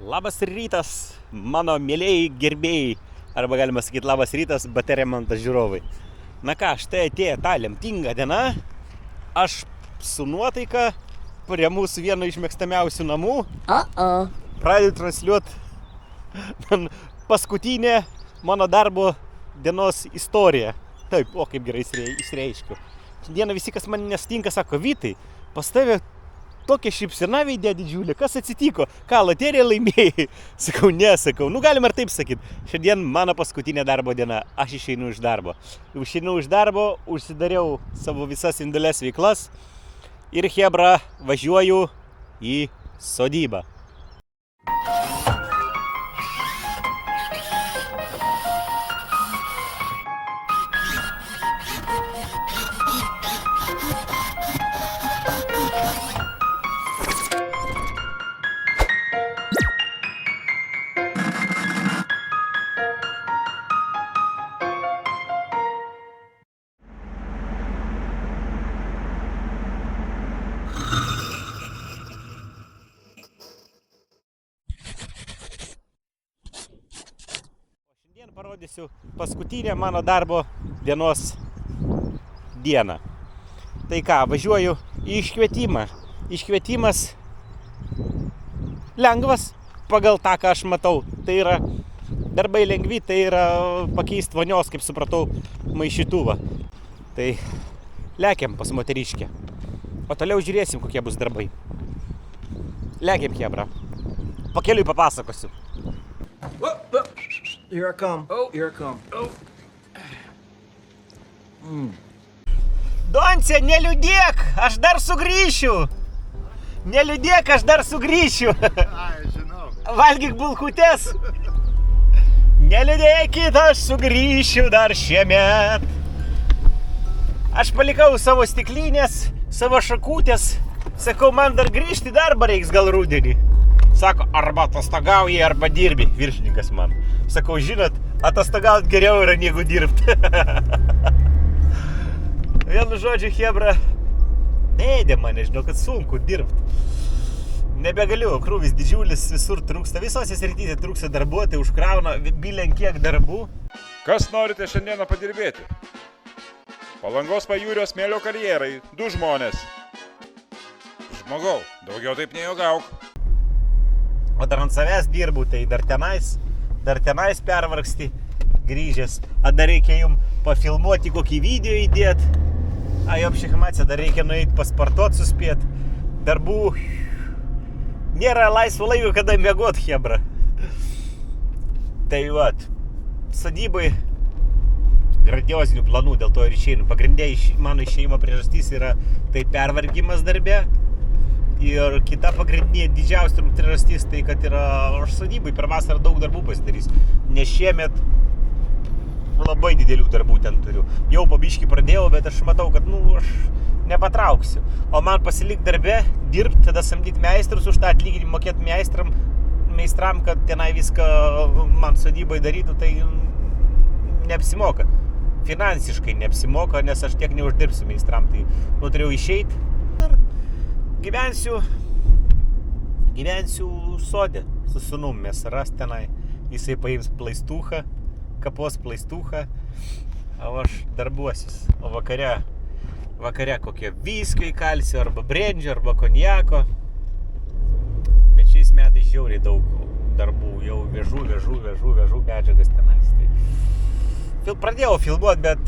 Labas rytas, mano mėlėjai gerbėjai, arba galima sakyti labas rytas, baterija mantas žiūrovai. Na ką, štai atėjo ta lemtinga diena, aš su nuotaika prie mūsų vieno iš mėgstamiausių namų pradedu transliuoti paskutinę mano darbo dienos istoriją. Taip, kaip gerai išreiškiu. Šiandieną visi, kas man nesutinka, sako, Vytai, pas tave tokia šypsena veidė didžiulė, kas atsitiko? Ką, loteriją laimėjai? Sakau, nesakau. Galima ir taip sakyti. Šiandien mano paskutinė darbo diena. Aš išeinu iš darbo. Užsidariau savo visas individualias veiklas ir chebra važiuoju į sodybą. Parodysiu paskutinę mano darbo dienos dieną. Tai ką, važiuoju į iškvietimą. Iškvietimas lengvas pagal tą, ką aš matau. Tai yra darbai lengvi, tai yra pakeisti vonios, kaip supratau, maišytuvą. Tai lekiam pas moteriškę. O toliau žiūrėsim, kokie bus darbai. Lekiam, chebra. Pakeliui papasakosiu. Here I come. Here I come. Donce, neliūdėk, aš dar sugrįšiu. Neliūdėk, aš dar sugrįšiu. Ai, žinau. Valgyk bulkutes. Neliūdėkit, aš sugrįšiu dar šiemet. Aš palikau savo stiklinės, savo šakutės. Sakau, man dar grįžti į darbą reiks gal rudenį. Sako, arba atostogauji, arba dirbi, viršininkas man. Sakau, žinot, atostogaut geriau yra negu dirbti. Vienu žodžiu, chebra, neėdė mane, žinau, kad sunku dirbti. Nebegaliu, krūvis didžiulis, visur trūksta, visose srityse trūksta darbuotojai, užkrauna bilen kiek darbų. Kas norite šiandieną padirbėti? Palangos pajūrio smėlio karjerai, 2 žmonės. Žmogau, daugiau taip nejuokauk. O dar ant savęs dirbu, tai dar tenais pervargsti grįžęs. A dar reikia jum pafilmuoti kokį video įdėt. A jau psichmacija, dar reikia nueiti pasportuot suspėt. Darbų nėra laisvo laiko, kada miegot, chebra. Tai vat, sodybai grandiozinių planų, dėl to ir išeinu. Pagrindė mano išėjimo priežastys yra tai pervargimas darbe. Ir kita pagrindinė didžiausia priežastis tai, kad yra aš sodybai per vasarą daug darbų pasidarys. Nes šiemet labai didelių darbų ten turiu. Jau po biškį pradėjau, bet aš matau, kad aš nepatrauksiu. O man pasilik darbe, dirbti, tada samdyti meistrus, už tą atlyginimą mokėti meistram, kad tenai viską man sodybai darytų, tai neapsimoka. Finansiškai neapsimoka, nes aš tiek neuždirbsiu meistram. Tai turėjau išeiti. Gyvensiu sode su sūnum, mes ras tenai. Jisai paims plaistuchą, kapos plaistuchą, o aš darbuosius. O vakare kokie viskio įkalsiu, arba brendžio, arba konjako. Bet šiais metais žiauriai daug darbų, jau vežu medžiagas tenais. Tai pradėjau filmuoti, bet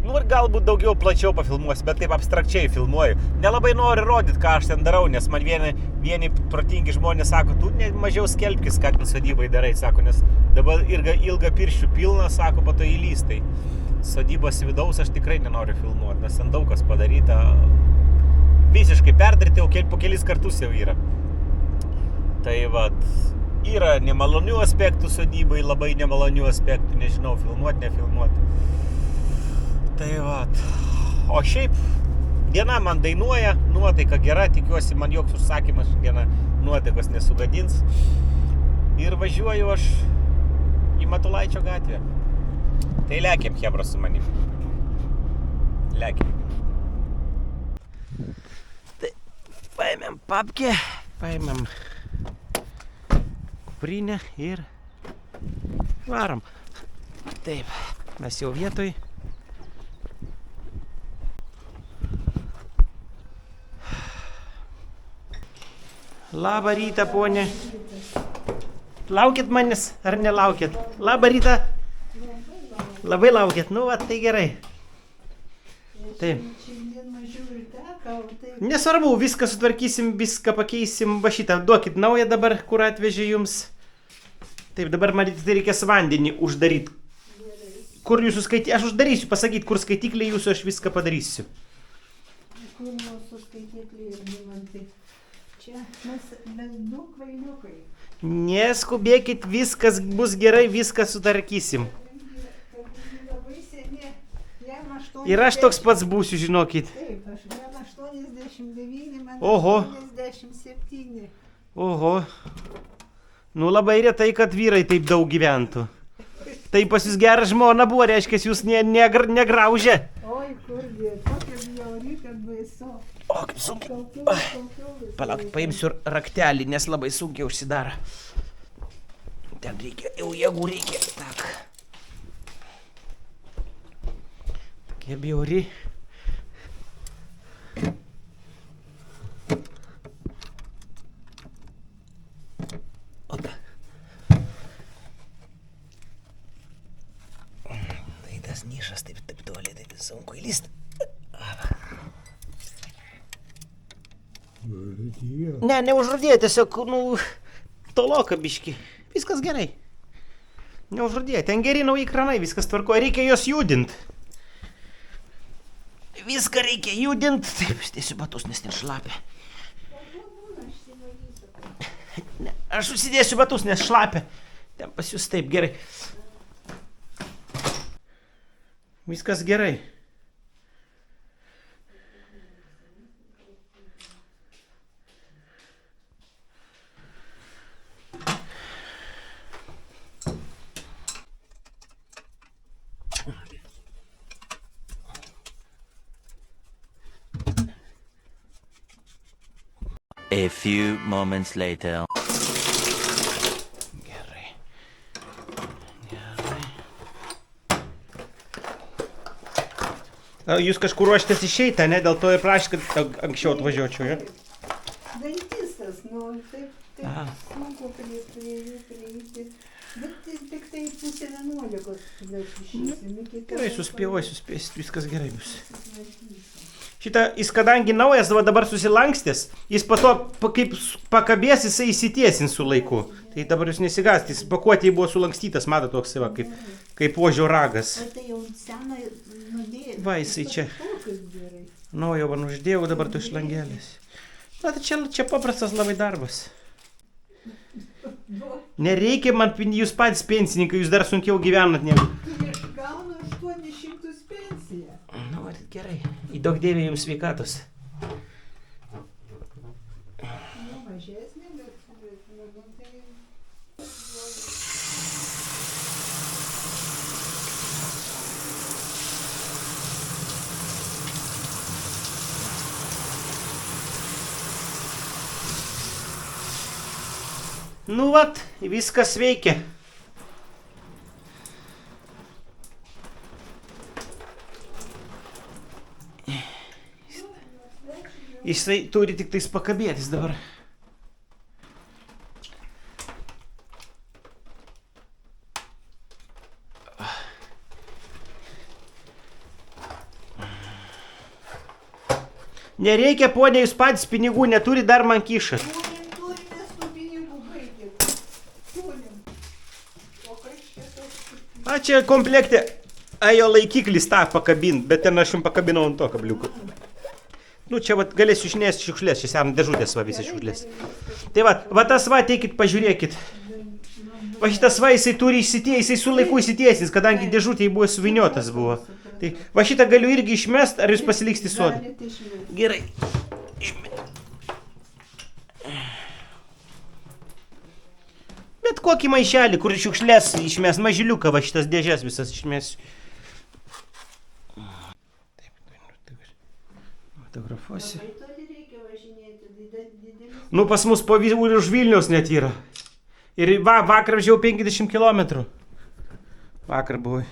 ir galbūt daugiau plačiau pafilmuosiu, bet taip abstrakčiai filmuoju. Nelabai noriu rodyti, ką aš ten darau, nes man vieni protingi žmonės sako, tu mažiau skelbkis, ką tu sodybai darai, sako, nes dabar ilga pirščių pilna, sako, po to įlys. Tai sodybos vidaus aš tikrai nenoriu filmuoti, nes ten daug kas padaryta. Visiškai perdaryti, jau po kelis kartus jau yra. Tai vat, yra nemalonių aspektų sodybai, labai nemalonių aspektų, nežinau, filmuoti, nefilmuoti. Tai vat, o šiaip diena man dainuoja, nuotaika gera, tikiuosi man joks užsakymas šiandieną nuotaikos nesugadins. Ir važiuoju aš į Matulaičio gatvę. Tai lekiam, chebra, su manim. Lekiam. Tai paėmėm papkę, paėmėm kuprinę ir varom. Taip, mes jau vietoj. Labą rytą, ponė. Laukit manęs ar nelaukit? Labą rytą. Labai laukit, nu va, tai gerai. Taip. Nesvarbu, viską sutvarkysim, viską pakeisim, va šitą, duokit naują dabar, kur atvežė jums. Taip, dabar matyt, tai reikės vandenį uždaryti. Kur jūsų skaitikliai, aš uždarysiu, pasakyt, kur skaitikliai jūsų, aš viską padarysiu. Kur mūsų skaitikliai ir gyventai. Čia mes du kvailiukai. Neskubėkit, viskas bus gerai, viską sutvarkysim. Labai seni. Ir aš toks pats būsiu, žinokit. Taip, aš 89, man Oho. 87. Oho. Nu labai retai, kad vyrai taip daug gyventų. Tai pas jūs gerą žmoną buvo, reiškia, jūs negraužė. Oi, kurgi, tokia bjauri, kad baisu. O, kaip sunkiai. Palauk, paimsiu raktelį, nes labai sunkiai užsidaro. Ten reikia, jau jėgų reikia. Tak. Tokia bjauri. Tai tas nišas taip toli, taip sunku įlyst. Ne, neužrudėjo, tiesiog, toloka biški. Viskas gerai. Neužrudėjo, ten geri nauji kranai, viskas tvarko, reikia jos judint. Viską reikia judint. Taip, dėsiu batus, nes nešlapia. Ne, aš užsidėsiu batus, nes šlapia. Ten pas jūs taip gerai. Viskas gerai. A few moments later. Gerai. Gerai. Jūs kažkur ruoštės išeiti, ne? Dėl to ir prašė, kad anksčiau atvažiuočiau, ja? Dantistas, taip sunku prieiti. Bet tik tai pusė 11 mes išeisim. Gerai, suspėsit, viskas gerai bus. Šitą, jis kadangi naujas, dabar susilankstės, jis po to, kaip pakabės, jisai įsitiesins su laiku. Tai dabar jūs nesigąstit, jis pakuotėje buvo sulankstytas, matot toks, va, kaip ožio ragas. Tai jau senai nudėjai. Va, jisai čia. Naujo man uždėjau, dabar tu iš langelės. Na, tai čia paprastas labai darbas. Nereikia man, jūs patys pensininkai, jūs dar sunkiau gyvenat negu. Aš gaunu 800 pensiją. Nu, gerai. Įdaug dėvė jums sveikatos. Nu, mažesnė, bet tai... Nu, vat, viskas veikia. Jisai turi tik tais pakabėtis dabar. Nereikia, ponė, jūs patys pinigų neturi, dar man kišat. Turim, mes tų pinigų baigėm. Turim. O kas čia toks? A, čia komplekte. Jo laikiklis tą pakabint, bet ten aš jums pakabinau ant to kabliuko. Nu, čia vat galėsiu išnešti šiukšlės, čia sena dėžutės va visi šiukšlės. Tai va tas va, ateikit, pažiūrėkit. Va šitas va, jisai turi jisai su laiku įsitiesins, kadangi dėžutėje buvo suviniotas buvo. Tai va šitą galiu irgi išmest, ar jūs pasiliksite sodą? Gerai. Bet kokį maišelį, kur šiukšlės išmest, mažiliuką va šitas dėžės visas išmesiu. Fotografuosiu. Toli reikia važinėti, didelis. Nu, pas mus už Vilniaus net yra. Ir vakar važiavau 50 km. Vakar buvo.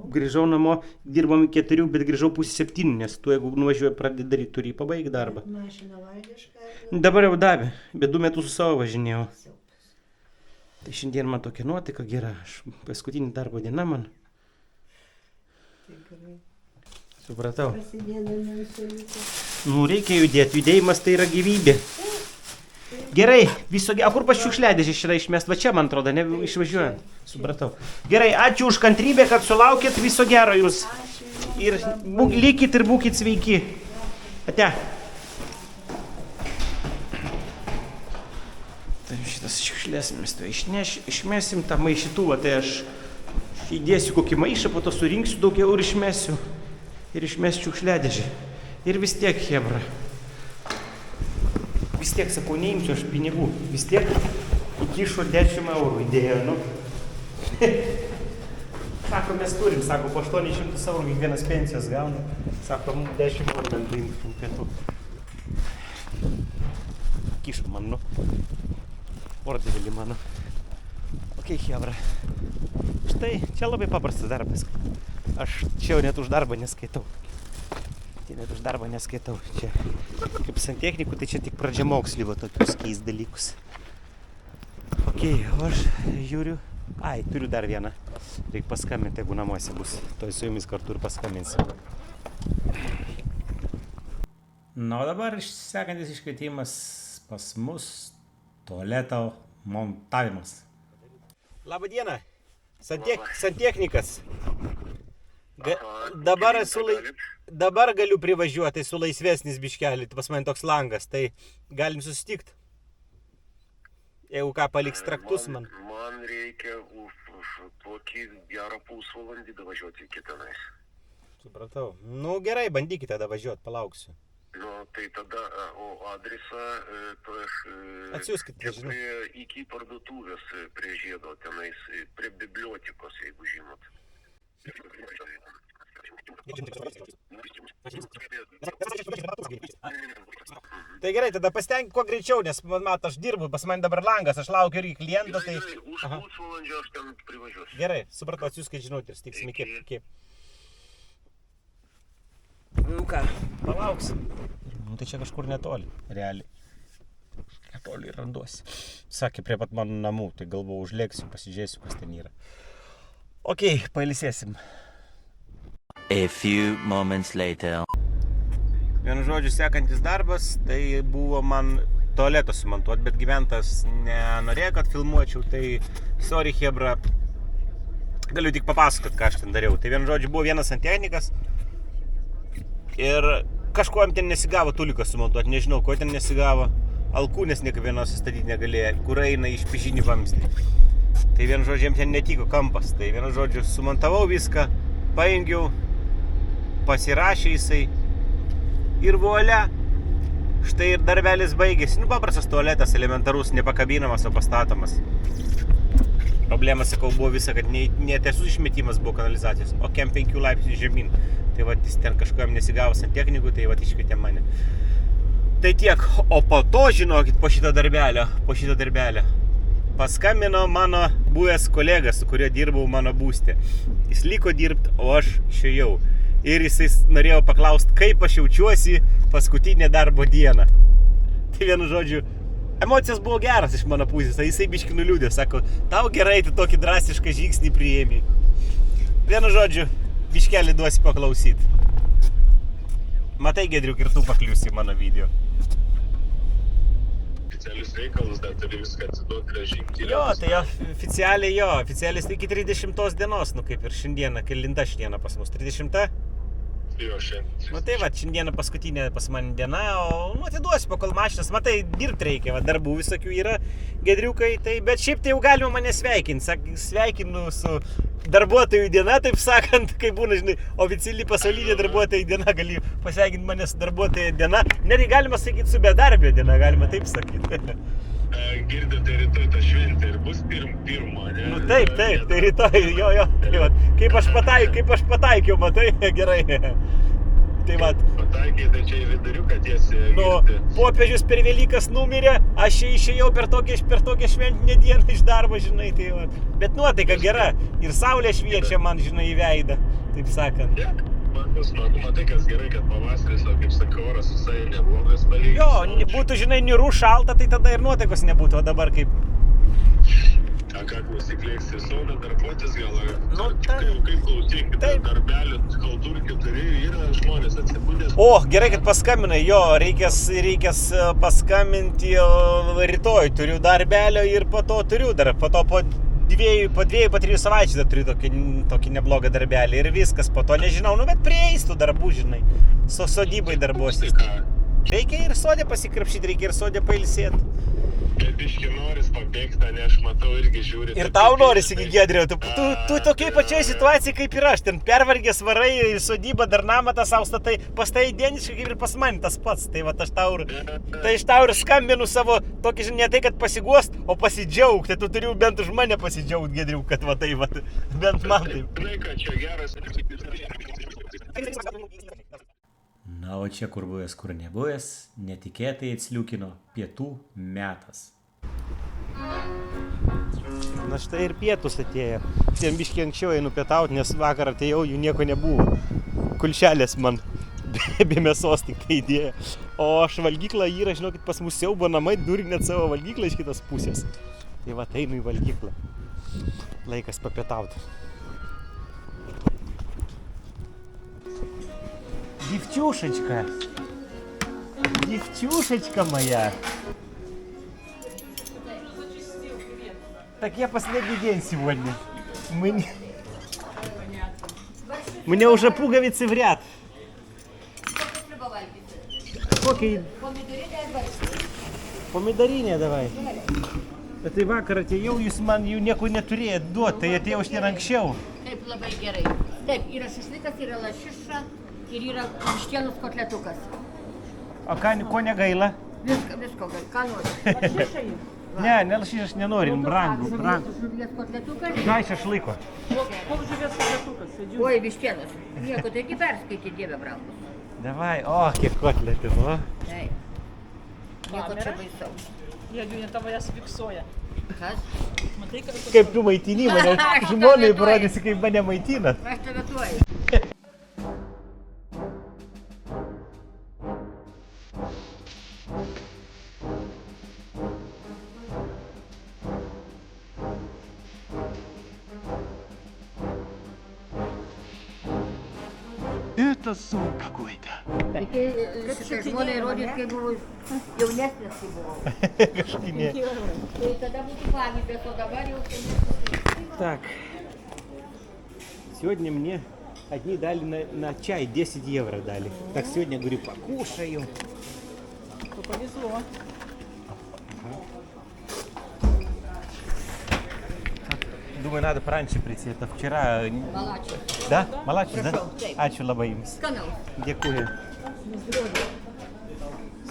Grįžau namo, dirbom 4, bet grįžau 6:30, nes tu jeigu nuvažiuoji pradėti daryti, turi pabaigti darbą. Mašina valgiška. Dabar jau davė, bet 2 metus su savo važinėjau. Tai šiandien man tokia nuotaika gera, paskutinį darbo diena man. Tikrai. Supratau. Prasidėdami visą visą. Nu, reikia judėti, judėjimas tai yra gyvybė. Gerai, viso gero. O kur pas šiukšliadėžį yra išmest? Va čia, man atrodo, ne išvažiuojant. Supratau. Gerai, ačiū už kantrybę, kad sulaukėt, viso gero jūs. Ir likit ir būkit sveiki. Ate. Tai šitas šiukšlės mes to išmesim tą maišytuvą, tai aš įdėsiu kokį maišą, po to surinksiu daugiau ir išmesiu. Ir išmesiu šiukšliadėžį. Ir vis tiek, hebra. Vis tiek, sakau, neimsiu aš pinigų. Vis tiek įkišo 10 eurų įdėjo, nu. Sako, mes turim, sako, po 800 eurų kiekvienas pensijas gauna. Sako, 10 eurų bent paimtum pietų. Kišo man, nu. Ordėlį mano. Ok, hebra. Štai, čia labai paprastas darbas. Aš čia jau net už darbą neskaitau. Tai net už darbą neskaitau. Čia kaip santechnikų, tai čia tik pradžiamoksliai va tokius keis dalykus. Ok, o aš žiūriu. Ai, turiu dar vieną. Reikia paskambinti, jeigu namuose bus. Toj su jumis kartu ir paskambinsim. Na, o dabar sekantis iškvietimas pas mus tualeto montavimas. Labą dieną. Santechnikas. Dabar galiu privažiuoti, esu laisvesnis biškelį, pas man toks langas, tai galim susitikti. Jeigu ką paliks traktus man. Man reikia už tokį gerą pusvalandį davažiuoti iki tenais. Supratau. Nu gerai, bandykite tada važiuoti, palauksiu. Nu, tai tada, o adresą, tai aš... Atsiųskite, žinau. Iki parduotuvės prie žiedo tenais, prie bibliotekos, jeigu žinot. Tai gerai, tada pasitenk kuo greičiau, nes mat, aš dirbu, pas man dabar langas, aš laukiu irgi klientą, tai... Už pusvalandžio aš ten privažiuosiu. Gerai, supratau, atsiųskit žinutę ir stiksim iki. Nu ką, palauksim. Nu tai čia kažkur netoli, realiai. Netoli randuosi. Sakė, prie pat mano namų, tai galvoju, užlėksiu, pasižiūrėsiu, kas ten yra. Ok, pailsėsim. A few moments later. Vienu žodžiu, sekantis darbas, tai buvo man tualeto sumontuot, bet gyventas nenorėjo, kad filmuočiau, tai sorry, hebra, galiu tik papasakot, ką aš ten dariau. Tai vienu žodžiu, buvo vienas santechnikas ir kažkuo ten nesigavo tuliką sumontuot, nežinau, ko ten nesigavo. Alkūnės nieko vienos sustatyti negalėjo, kur eina iš pižinį vamzdį. Tai vienu žodžiu, jam ten netiko kampas, tai vienu žodžiu, sumontavau viską, paėngiau, pasirašė jisai. Ir volia, štai ir darbelis baigėsi. Nu, paprastas tualetas, elementarus, nepakabinamas, o pastatomas. Problema, sakau, buvo visa, kad ne tiesus išmetimas buvo kanalizacijos, o kem 5 laipsnių žemyn. Tai va, jis ten kažkojam nesigavo santechnikų, tai va, iškvietė mane. Tai tiek, o po to, žinokit, po šito darbelio, paskambino mano buvęs kolega, su kuriuo dirbau mano būste. Jis liko dirbti, o aš išėjau. Ir jisai norėjo paklausti, kaip aš jaučiuosi paskutinę darbo dieną. Tai vienu žodžiu, emocijos buvo geras iš mano pusės, tai jisai biškį nuliūdė, sako, tau gerai, tu tokį drastišką žingsnį priėmė. Vienu žodžiu, biškelį duosi paklausyti. Matai, Gedriuk, ir tu pakliusi į mano video. Oficialius reikalus, dar turi viską atsiduoti, grąžinti. Jo, tai oficialiai tai iki 30 dienos, nu kaip ir šiandieną, kelinta šiandieną pas mus, 30? Jo, šiandien. Nu tai va, šiandieną paskutinė pas man diena, o atiduosiu po kol mašinas, matai, dirbti reikia, va, darbų visokių yra, Gedriukai, tai, bet šiaip tai jau galima mane sveikinti, sveikinu su darbuotojų diena, taip sakant, kai būna, žinai, oficiali pasaulinė darbuotojų diena, gali pasveikinti mane su darbuotojų diena, netgi galima sakyti su bedarbio diena, galima taip sakyti. Girdite, rytoj ta šventė ir bus pirmo, ne? Nu taip, tai rytoj, jo, tai va, kaip aš pataikiau, matai, gerai. Tai vat, Pataikė, tai čia į viduriuką tiesiai. nu, popiežius per Velykas numirė, aš čia išėjau per tokią šventinę dieną iš darbo, žinai, tai vat. Bet nuotaika gera ir saulė šviečia man, žinai, į veidą, taip sakant. Bus smagu, matai, kas gerai, kad pavasaris, o kaip sakau, oras visai neblogas palyginti. Jo, būtų, žinai, niūru šalta, tai tada ir nuotaikos nebūtų, o dabar kaip... A ką klausyklėks ir saudo darbuotis gal? Nu, Kaip klausyk, taip. darbelių, kultūrkių turi, yra žmonės atsibūdęs. O, gerai, kad paskambinai, jo, reikės paskambinti rytoj, turiu darbelio ir po to turiu dar, po to po 2-3 savaičių dar turiu tokį neblogą darbelį ir viskas, po to nežinau, nu bet prieis tų darbų, žinai, sodybai darbuosis. Reikia ir sodė pasikrapšyti, reikia ir sodė pailsėti. Kaip iški noris pabėgti, ne, aš matau irgi žiūri. Ir tau norisi, Giedriau, tu tokiai pačiai situacijai kaip ir aš, ten pervargęs varai į sodybą, dar namą tą savo statai, pas tai identiškai kaip ir pas mane tas pats, tai va aš tau ir skambinu savo tokį, žinai, ne tai, kad pasiguost, o pasidžiaugti, tai tu turi bent už mane pasidžiaugti, Giedriau, kad va tai, va, bent man taip. Žinai, kad čia geras. Na, o čia kur buvęs, kur nebuvęs, netikėtai atsliūkino pietų metas. Na štai ir pietus atėjo. Ten biškį anksčiau einu pietauti, nes vakar atėjau, jų nieko nebuvo. Kulšelės man be mėsos tik įdėjo. O aš valgyklą yra, žinokit, pas mus siaubo namai, turi net savo valgyklą iš kitos pusės. Tai va, einu į valgyklą. Laikas papietauti. Девчушечка моя. Так я последний день сегодня. Мне уже пуговицы в ряд. Сколько? Помидоринė davai. Bet tai vakar atėjau, jūs man jų nieko neturėjot duoti, tai atėjau aš ten anksčiau. Taip, labai gerai. Taip, yra šašlykas, yra lašiša ir yra vištienos kotletukas. O ko negaila? Visko gali, ką nori. Ne, lašiš aš nenoriu, brangu. Žuvies kotletukas. Gai šašlyko. Koks žuvies kotletukas? Oi, vištienos. Nieko, taigi perskaitė, dieve brangus. Davai, o, kiek kotletų, o. Taip. Nieko čia baisaus. Jeigu ne tavo jas fiksuoja. Kas? Matai, kad... Kaip tu maitini mane, žmonai parodysi, kaip mane maitina. Aš tave tuoju. Это сон какой-то. Reikia šitai žmonai rodyti, kai buvo jaunesnis, kai buvo. Kažkinė. Tai tada būtų pavyzdės, o dabar jau senesnis. Так, сегодня мне одни дали на чай 10 евро дали. Так сегодня, говорю, покушаю. То повезло. Думаю, надо пораньше прийти. Это вчера... Malačiai. Да? Малачи, да? Prašau, taip. Ačiū labai jums. Skanaus. Dėkuoju.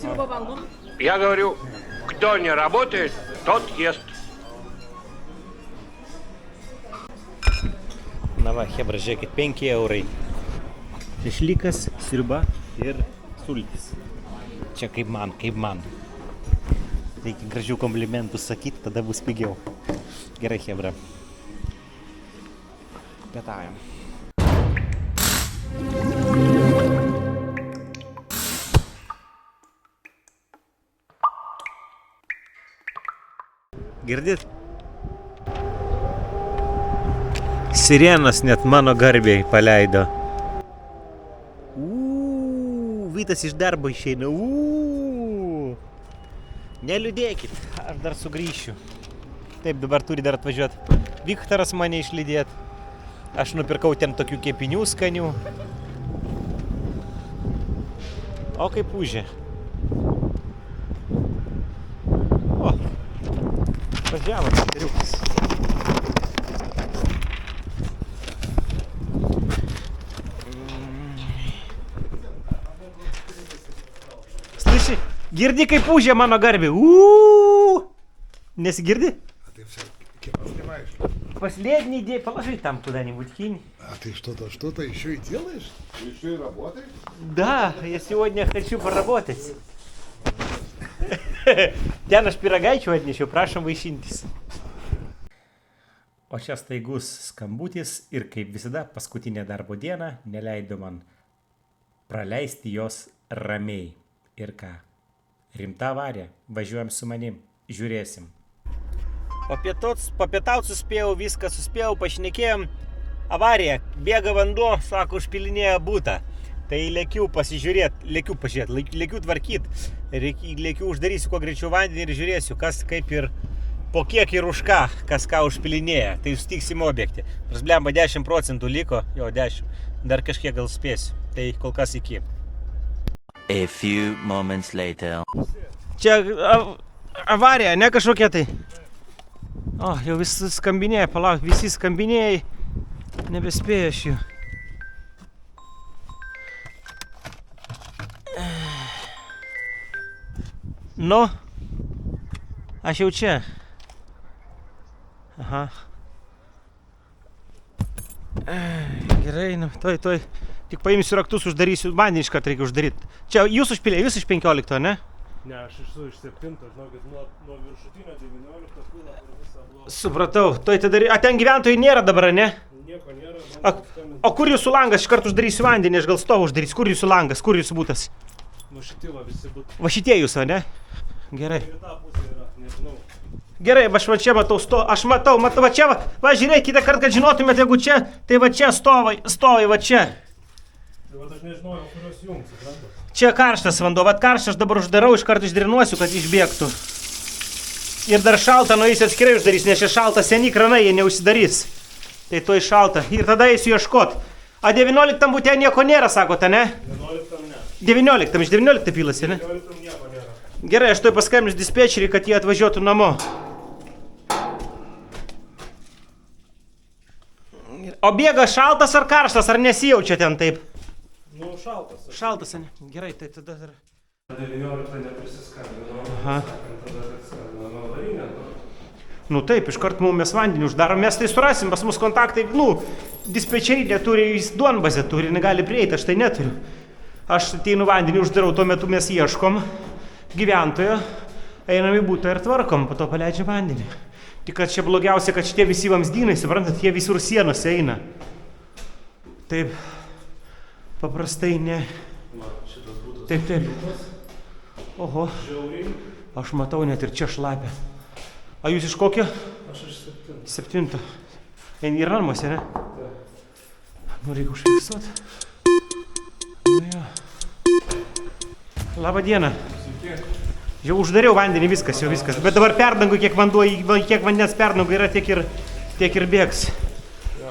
Сироба valgom. Я говорю, кто не работает, тот ест. Na va, hebra, žiūrėkit, 5 eurai. Šešlykas, sriuba ir sultis. Čia kaip man. Reikia gražių komplimentų sakyti, tada bus pigiau. Gerai, hebra. Pietaujam. Girdit? Sirenas net mano garbiai paleido. Vytas iš darbo išeina. Neliūdėkit, aš dar sugrįšiu. Taip, dabar turi dar atvažiuoti Viktoras mane išlydėt. Aš nupirkau ten tokių kepinių skanių. O kaip užė. O, važiavo kariukas. Слыши, girdi kaip užė mano garbė. Неsigirdi? А ты все снимаешь? Последний день, положи там куда-нибудь, кинь. А ты что-то еще и делаешь? Ты еще и работаешь? Да, я сегодня хочу поработать. Ten aš pyragaičių atnešiau, prašom vaišintis. O čia staigus skambutis ir kaip visada paskutinė darbo diena neleido man praleisti jos ramiai. Ir ką? Rimta avarija, važiuojam su manim, žiūrėsim. Papietaut suspėjau, viską suspėjau, pašnekėjom. Avarija, bėga vanduo, sako, užpilinėja butą. Tai lėkiu tvarkyt, lėkiu uždarysiu kuo greičiau vandenį ir žiūrėsiu, kas kaip ir po kiek ir už ką, kas ką užpilinėja. Tai sustiksim objekte. Prasblemba 10% liko, jo 10, dar kažkiek gal spėsiu. Tai kol kas iki. A few moments later. Čia avarija, ne kažkokia tai. O, jau visi skambinėja, palauk, visi skambinėjai, nebespėja aš jų. Nu, aš jau čia. Aha. Gerai, nu, toj. Tik paimsiu raktus, uždarysiu, vandenį iškart reikia uždaryti. Čia jūs užpilė, jūs iš 15, ne? Ne, aš esu iš 7, žinokit, nuo viršutinio 19 kūno ir visą blogą. Supratau, a ten gyventojai nėra dabar, ne? Nieko nėra. O kur jūsų langas, iškart uždarysiu vandenį, aš gal stovą uždarysiu, kur jūsų langas, kur jūsų būtas? Nu šitie visi būtų. Va šitie jūs, ne? Gerai. Ir ta pusė yra, nežinau. Gerai, aš va čia matau, aš matau, va čia, va žiūrėk, kitą kartą, kad žinotumėte, jeigu čia, tai va čia stovai, va čia. Tai va aš nežinojau, kurios jums, suprantat? Čia karštas vanduo, va karštas, aš dabar uždarau, iš karto išdrinuosiu, kad išbėgtų. Ir dar šaltą nueisiu atskirai uždarys, nes čia šalta seni kranai, jie neužsidarys. Tai to šalta. Ir tada eisiu ieškot. A 19 būtė nieko nėra, sakote, ne? 19 ne. 19, iš 19 pilasi, ne? 19 nieko nėra. Gerai, aš toj paskambinsiu dispečerį, kad jie atvažiuotų namo. O bėga šaltas ar karštas, ar nesijaučia ten taip? Nu, šaltas. Šaltas, ne? Gerai, tai tada dar... 19 neprisiskambinau. Aha. Tada skambinau avarinę. Nu taip, iškart mes vandenį uždarom, mes tai surasim, pas mus kontaktai, dispečerinė turi, jis duonbazę turi, negali prieiti, aš tai neturiu. Aš ateinu vandenį uždarau, tuo metu mes ieškom gyventojo, einam į butą ir tvarkom, po to paleidžiam vandenį. Tik kad čia blogiausia, kad šitie visi vamzdynai, suprantat, jie visur sienose eina. Taip, paprastai ne. Taip. Oho, aš matau net ir čia šlapia. A jūs iš kokio? Aš iš 7. Yra namuose, ne? Nu, reikia užfiksuoti. Nu, jo. Labą dieną. Jau uždariau vandenį, viskas. Bet dabar perdangų, kiek vandens perdangų yra, tiek ir bėgs.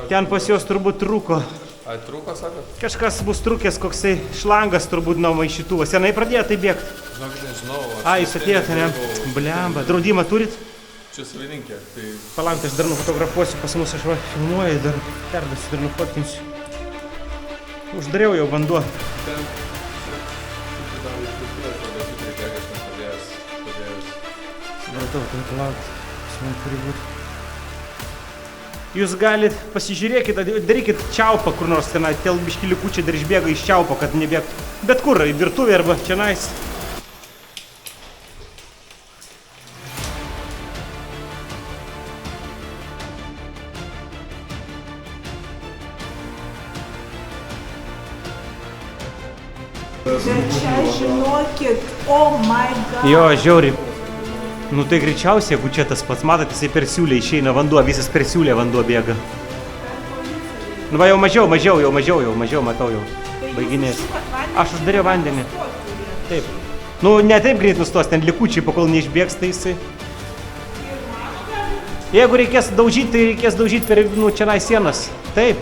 Ten pas jos turbūt trūko. Ai, trūko, sakot? Kažkas bus trūkęs, koksai šlangas turbūt nuo maišytuvas. Senai pradėjo tai bėgti. Žinokit, nežinau. A, jūs atėjote, ne? Blemba. Draudimą turit? Čia savininkė, tai... Palauk, aš dar nufotografuosiu, pas mus aš filmuoju, dar perdasiu, dar nufotkinsiu. Uždariau jau vanduo. Ten... dar išpūtėjęs, tada tu pribėgęs, ten padėjęs. Supratau, tai palauk, man turi būti. Jūs galit, pasižiūrėkit, darykit čiaupą kur nors tenai, tel biški likučiai dar išbėga iš čiaupo, kad nebėgtų. Bet kur, į virtuvę arba čia nais. Bet čia žinokit, oh my god. Jo, žiauriai. Nu tai greičiausiai, jeigu čia tas pats, matot, jisai per siūlę išeina vanduo, visas per siūlę vanduo bėga. Nu va jau mažiau, matau jau. Baiginės. Aš uždariau vandenį. Taip. Nu ne taip greit nustos, ten likučiai, pakol neišbėgs, tai jisai. Jeigu reikės daužyti, tai reikės daužyti per, čia sienas. Taip.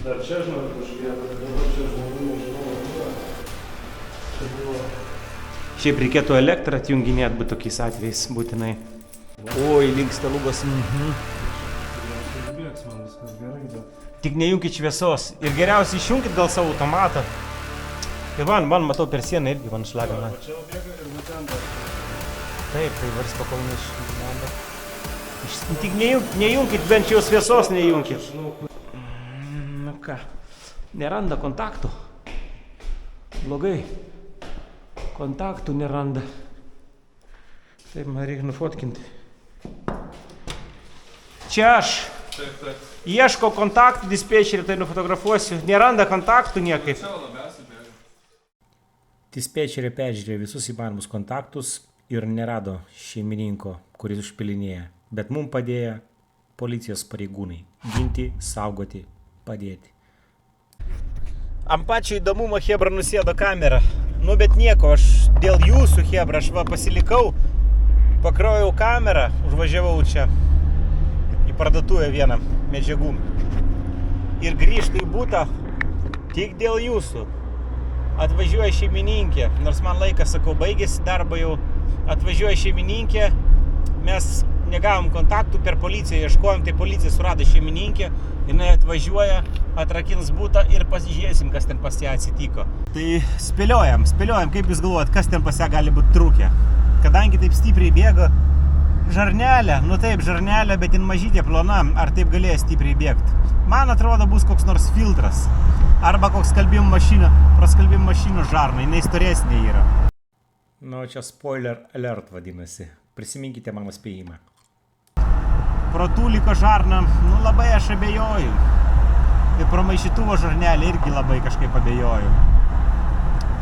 Dar čia žinau, kažkiek, bet dabar čia žmonių nežinau. Čia buvo... Šiaip reikėtų elektrą atjunginėti, bet tokiais atvejais būtinai. Oi, linksta lubas. Išbėgs man viskas gerai, bet... Tik nejunkit šviesos. Ir geriausiai išjunkit gal savo automatą. Ir man matau per sieną irgi man šlapia. Čia bėga ir ten dar... Taip, tai varsto kol neišlenda. Tik nejunkit, bent jau šviesos nejunkit. Nu ką, neranda kontaktų. Blogai. Kontaktų neranda. Taip, man reikia nufotkinti. Čia aš. Ieško kontaktų dispečerį, tai nufotografuosiu. Neranda kontaktų niekaip. Dispečerė peržiūrėjo visus įmanomus kontaktus ir nerado šeimininko, kuris užpilinėja. Bet mums padėjo policijos pareigūnai. Ginti, saugoti, padėti. Ant pačio įdomumo Hebra nusėdo kamerą. Nu bet nieko, aš dėl jūsų Hebra, aš va pasilikau, pakroviau kamerą, užvažiavau čia į parduotuvę vieną medžiagų. Ir grįžtu į butą tik dėl jūsų. Atvažiuoja šeimininkė, nors man laikas, sakau, baigėsi darbą jau. Atvažiuoja šeimininkė, mes negavom kontaktų, per policiją ieškojom, tai policija surado šeimininkę, jinai atvažiuoja, atrakins butą ir pasižiūrėsim, kas ten pas ją atsitiko. Tai spėliojam, kaip jūs galvojat, kas ten pas ją gali būti trūkę. Kadangi taip stipriai bėga žarnelė, nu taip, žarnelė, bet jin mažytė plona, ar taip galėjo stipriai bėgti. Man atrodo, bus koks nors filtras, arba koks praskalbimo mašinų žarna, jinai storesnė yra. Nu, čia spoiler alert vadinasi. Prisiminkite mano spėjimą. Pro tūliko žarną, nu labai aš abejoju. Ir pro maišytuvo žarnelį irgi labai kažkaip abejoju.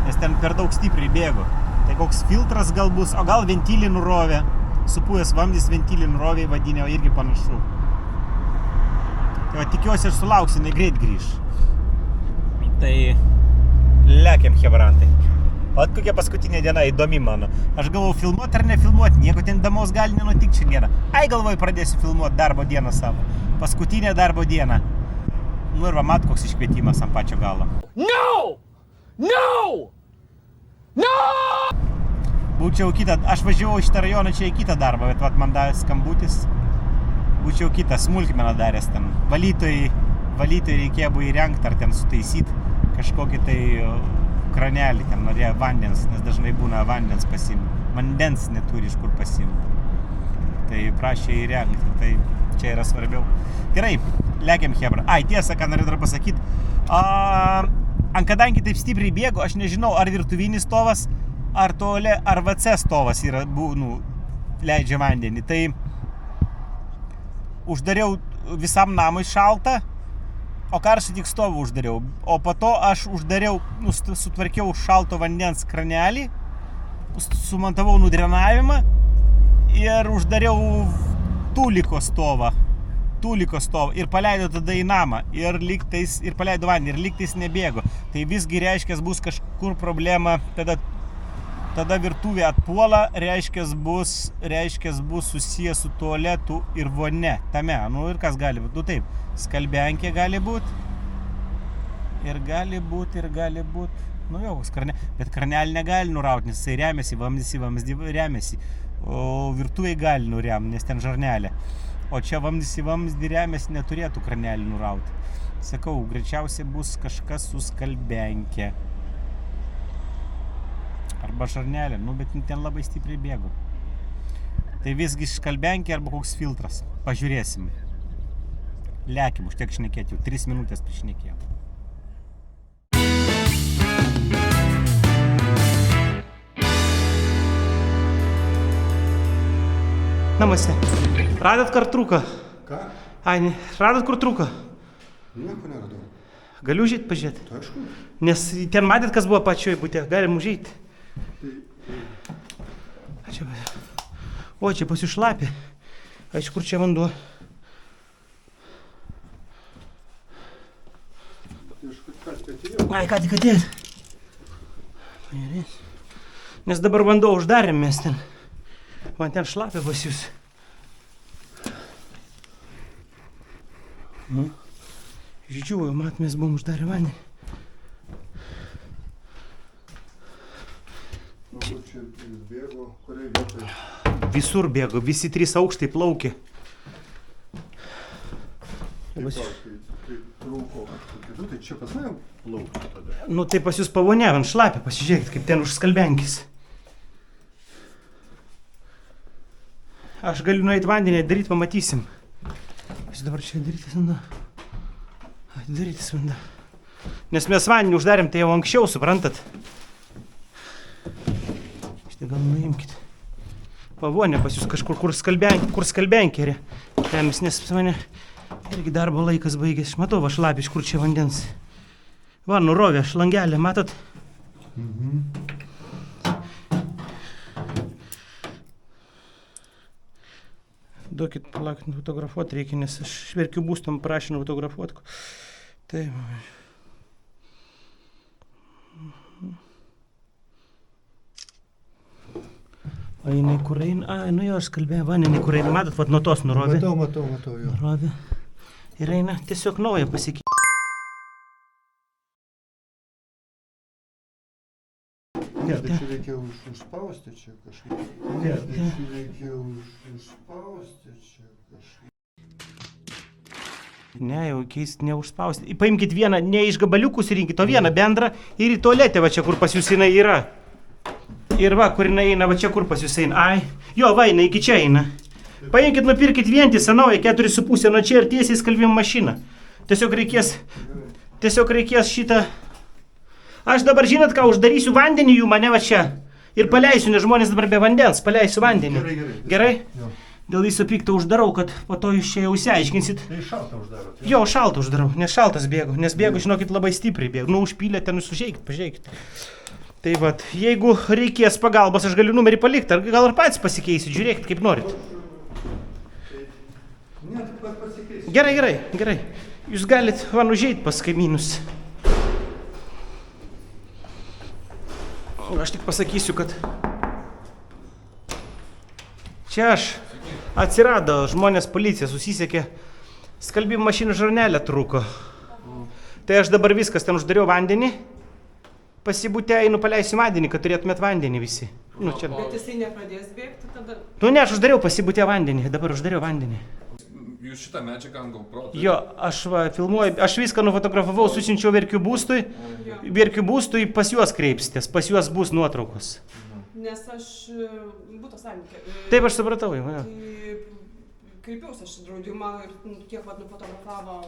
Nes ten per daug stipriai bėgo. Tai koks filtras gal bus, o gal ventilį nurovė. Supuvęs vamzdis ventilį nurovė vadinėjo irgi panašu. Tai va, tikiuosi ir sulauksiu, jinai greit grįž. Tai lekiam, hebrantai. O kokia paskutinė diena įdomi mano. Aš galvau filmuoti ar nefilmuoti, nieko ten įdomaus gali nenutikti šiandieną. Ai, galvoju, pradėsiu filmuoti darbo dieną savo. Paskutinė darbo diena. Nu ir va, mat, koks iškvietimas ant pačio galo. No! No! No! Būčiau kitą, aš važiavau iš tą rajoną čia į kitą darbą, bet vat man davė skambutis. Būčiau kitą smulkmeną daręs ten. Valytojai reikėjo buvo įrengti ar ten sutaisyti kažkokį tai kranelį, ten norėjo vandens, nes dažnai būna vandens pasiimti. Vandens neturi iš kur pasiimti. Tai prašė įrengti, tai čia yra svarbiau. Gerai, lekiam hebra. Ai, tiesa, ką noriu dar pasakyti. Kadangi taip stipriai bėgo, aš nežinau, ar virtuvinis stovas, ar tolė, ar VC stovas yra, leidžia vandenį. Tai uždariau visam namui šaltą, o karštą tik stovą uždariau. O po to aš uždariau, sutvarkiau šalto vandens kranelį, sumontavau nudrenavimą ir uždariau tūliko stovą ir paleidau tada į namą ir paleidau vandenį ir lygtais nebėgo. Tai visgi reiškia bus kažkur problema, tada virtuvė atpuola, reiškia bus susijęs su tualetu ir vone. Tame, nu ir kas gali būti, taip. Skalbenkė gali būti. Ir gali būti. Nu jau, bet kranelį negali nurauti, nes jisai remiasi, vamzdį remiasi. O virtuviai gali nuremti, nes ten žarnelė. O čia vamzdį remiasi, neturėtų kranelį nurauti. Sakau, greičiausiai bus kažkas su skalbenkė. Arba žarnelė, nu bet ten labai stipriai bėgo. Tai visgi skalbenkė arba koks filtras. Pažiūrėsim. Lekim, užtiek šnekėti, jau 3 minutės prišnekėjau. Namuose. Radat, kur trūko? Ką? Ai, radat, kur trūko? Nieko neradau. Galiu užėti pažiūrėti? Tai aišku. Nes ten matėt, kas buvo pačioj bute. Galim užėti. O, čia pasišlapė. Aišku, kur čia vanduo. Ai, ką tik atėjęs. Nes dabar vanduo uždarėm mes ten. Man ten šlapė pas jūs. Žydžiu, mat, mes buvom uždarę vandenį. Čia bėgo, kuriai vietoj? Visur bėgo, visi 3 aukštai plaukė. Kai trūko kažkokiu, tai čia pas mane plaukė tada. Nu tai pas jūs pavonė, ant šlapė, pasižiūrėkit, kaip ten už skalbenkis. Aš galiu nueiti vandenį, daryti, pamatysim. Aš dabar čia daryti vandą. Atidarytis vandą. Nes mes vandenį uždarėm, tai jau anksčiau, suprantat. Štai gal nuimkit. Pavonė pas jūs kažkur, kur skalbenkė. Temis, nes mane irgi darbo laikas baigėsi. Matau, va šlapi, iš kur čia vandens. Va, nurovė, šlangelė, matot? Duokit, palaukit, fotografuoti reikia, nes aš Verkių būstam prašinu fotografuoti. Taip. O jinai kur eina? A, nu jo, aš kalbėjau, vandenį kur eina. Matot, vat nuo tos nurovė. Matau, jo. Nurovė. Ir eina tiesiog naują pasikeisti. Ne, tai čia reikia užspausti čia kažkaip. Ne, tai čia reikia užspausti čia kažkaip. Ne, jau keisti, neužspausti. Paimkit vieną, ne iš gabaliukų surinkit, o vieną bendrą ir į tualetę, va čia kur pas jūs jinai yra. Ir va, kur jinai eina, va čia kur pas jūs eina. Ai, jo, va, jinai iki čia eina. Paimkit, nupirkit vientisą naują 4,5 nuo čia ir tiesiai skalbimo mašiną. Tiesiog reikės šitą. Aš dabar žinot ką, uždarysiu vandenį jų mane va čia. Ir paleisiu, nes žmonės dabar be vandens, paleisiu vandenį. Gerai? Jo. Dėl viso pikto uždarau, kad po to jūs čia jau išsiaiškinsit. Tai šaltą uždarot. Jo, šaltą uždarau, nes šaltas bėgu. Nes bėgu, žinokit, labai stipriai bėgu. Nu, užpylė ten, jūs užeikit, pažiūrėkit. Tai vat, jeigu reikės pagalbos, aš galiu numerį palikti, ar gal ir patys pasikeisit, žiūrėkit kaip norit. Ne, taip pat pasikeisit. Gerai. Jūs galit van užeit pas kaimynus. Aš tik pasakysiu, kad čia atsirado žmonės, policija susisiekė, skalbimo mašinų žarnelė trūko. Tai aš dabar viskas ten uždariau vandenį. Pasibūtė, einu paleisiu vandenį, kad turėtumėt vandenį visi. Nu, čia. Bet jisai nepradės bėgti tada? Nu ne, aš uždariau pasibūtė vandenį, dabar uždariau vandenį. Jūs šitą medžiagą ant GoPro? Jo, aš va, filmuoju, aš viską nufotografavau, susiunčiau Verkių būstui, pas juos kreipsitės, pas juos bus nuotraukos. Nes aš būtų savininkė. Taip, aš supratau jau. Ja. Kreipiausi aš draudimą ir kiek vat nufotografavo.